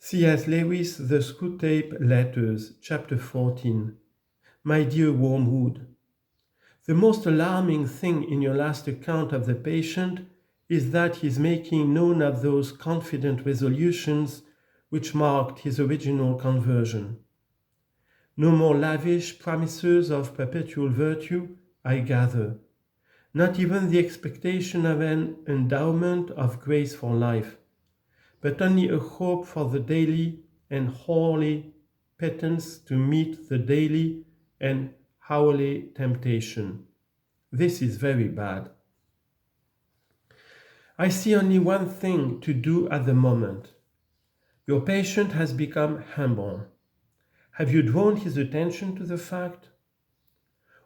C.S. Lewis, The SCREWTAPE Letters, Chapter 14. My dear Wormwood, the most alarming thing in your last account of the patient is that he is making none of those confident resolutions which marked his original conversion. No more lavish promises of perpetual virtue, I gather. Not even the expectation of an endowment of grace for life, but only a hope for the daily and hourly pittance to meet the daily and hourly temptation. This is very bad. I see only one thing to do at the moment. Your patient has become humble. Have you drawn his attention to the fact?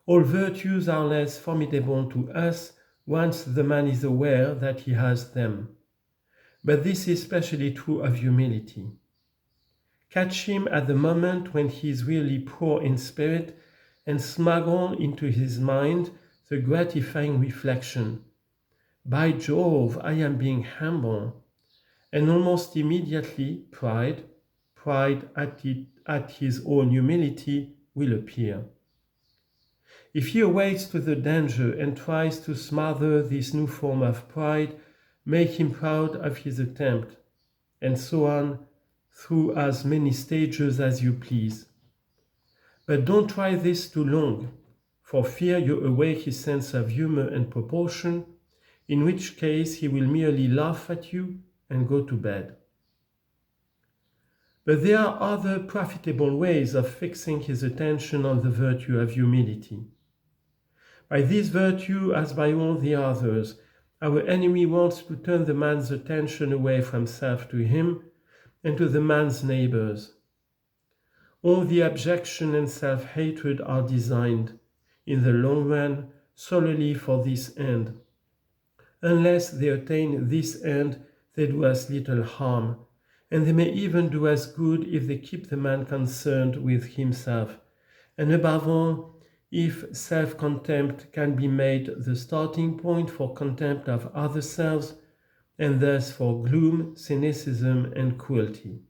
All virtues are less formidable to us once the man is aware that he has them. But this is especially true of humility. Catch him at the moment when he is really poor in spirit and smuggle into his mind the gratifying reflection, by Jove, I am being humble, and almost immediately pride at his own humility will appear. If he awakes to the danger and tries to smother this new form of pride, make him proud of his attempt, and so on through as many stages as you please. But don't try this too long, for fear you awake his sense of humor and proportion, in which case he will merely laugh at you and go to bed. But there are other profitable ways of fixing his attention on the virtue of humility. By this virtue, as by all the others, our enemy wants to turn the man's attention away from self to him and to the man's neighbors. All the abjection and self-hatred are designed, in the long run, solely for this end. Unless they attain this end, they do us little harm, and they may even do us good if they keep the man concerned with himself, and above all, if self-contempt can be made the starting point for contempt of other selves, and thus for gloom, cynicism, and cruelty.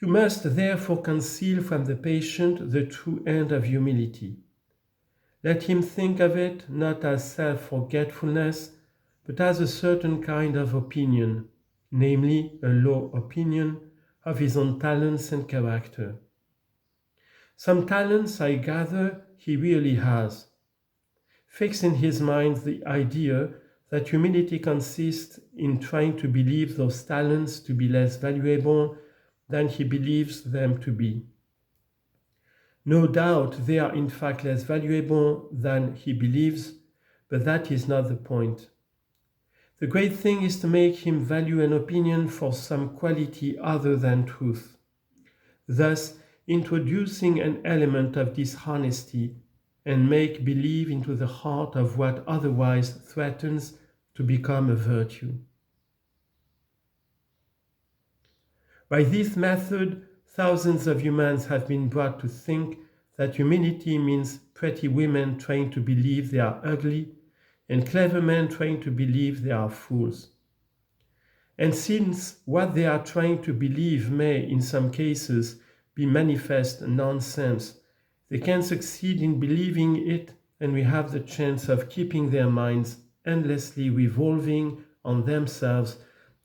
You must therefore conceal from the patient the true end of humility. Let him think of it not as self-forgetfulness, but as a certain kind of opinion, namely a low opinion of his own talents and character. Some talents, I gather, he really has. Fix in his mind the idea that humility consists in trying to believe those talents to be less valuable than he believes them to be. No doubt they are in fact less valuable than he believes, but that is not the point. The great thing is to make him value an opinion for some quality other than truth, thus introducing an element of dishonesty and make believe into the heart of what otherwise threatens to become a virtue. By this method, thousands of humans have been brought to think that humility means pretty women trying to believe they are ugly and clever men trying to believe they are fools. And since what they are trying to believe may, in some cases, be manifest nonsense, they can succeed in believing it, and we have the chance of keeping their minds endlessly revolving on themselves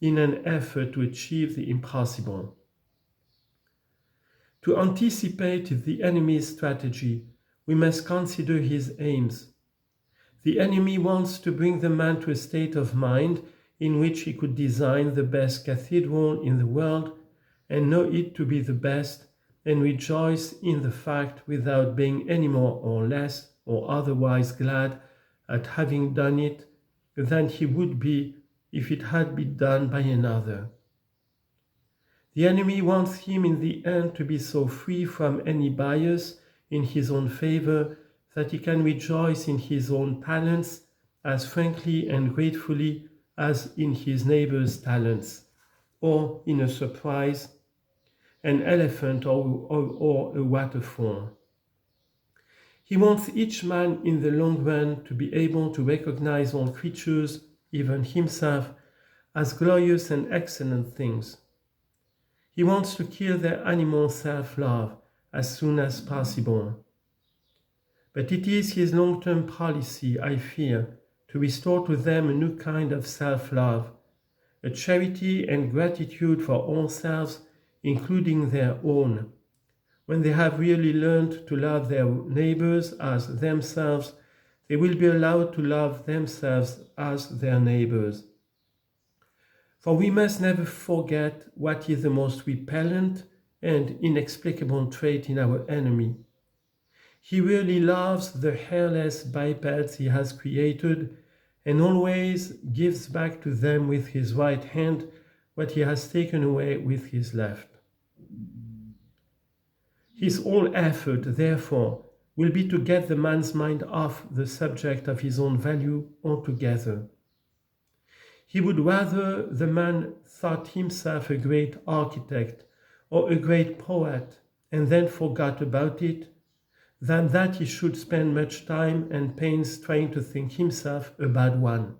in an effort to achieve the impossible. To anticipate the enemy's strategy, we must consider his aims. The enemy wants to bring the man to a state of mind in which he could design the best cathedral in the world and know it to be the best and rejoice in the fact without being any more or less or otherwise glad at having done it than he would be if it had been done by another. The enemy wants him in the end to be so free from any bias in his own favor that he can rejoice in his own talents as frankly and gratefully as in his neighbor's talents, or in a surprise, an elephant or a waterfall. He wants each man in the long run to be able to recognize all creatures, even himself, as glorious and excellent things, He wants to kill their animal self-love as soon as possible. But it is his long-term policy, I fear, to restore to them a new kind of self-love, a charity and gratitude for all selves, including their own. When they have really learned to love their neighbors as themselves, they will be allowed to love themselves as their neighbors. For we must never forget what is the most repellent and inexplicable trait in our enemy. He really loves the hairless bipeds he has created and always gives back to them with his right hand what he has taken away with his left. His whole effort, therefore, will be to get the man's mind off the subject of his own value altogether. He would rather the man thought himself a great architect or a great poet and then forgot about it, than that he should spend much time and pains trying to think himself a bad one.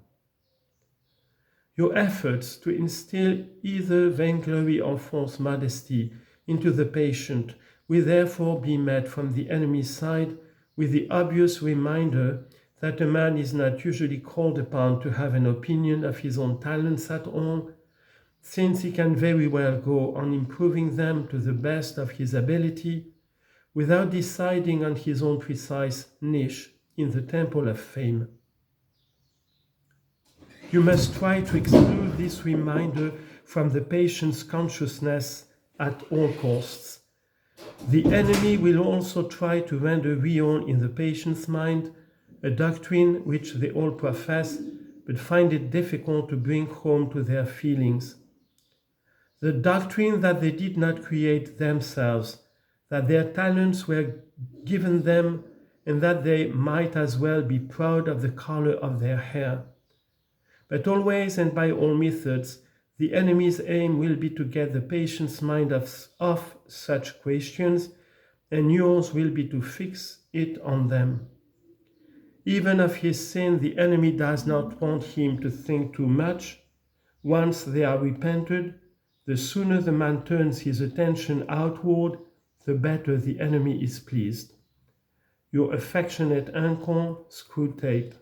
Your efforts to instill either vainglory or false modesty into the patient will therefore be met from the enemy's side with the obvious reminder that a man is not usually called upon to have an opinion of his own talents at all, since he can very well go on improving them to the best of his ability without deciding on his own precise niche in the temple of fame. You must try to exclude this reminder from the patient's consciousness at all costs. The enemy will also try to render real in the patient's mind a doctrine which they all profess but find it difficult to bring home to their feelings. The doctrine that they did not create themselves, that their talents were given them, and that they might as well be proud of the color of their hair. But always and by all methods, the enemy's aim will be to get the patient's mind off such questions, and yours will be to fix it on them. Even of his sin, the enemy does not want him to think too much. Once they are repented, the sooner the man turns his attention outward, the better the enemy is pleased. Your affectionate uncle, SCREWTAPE.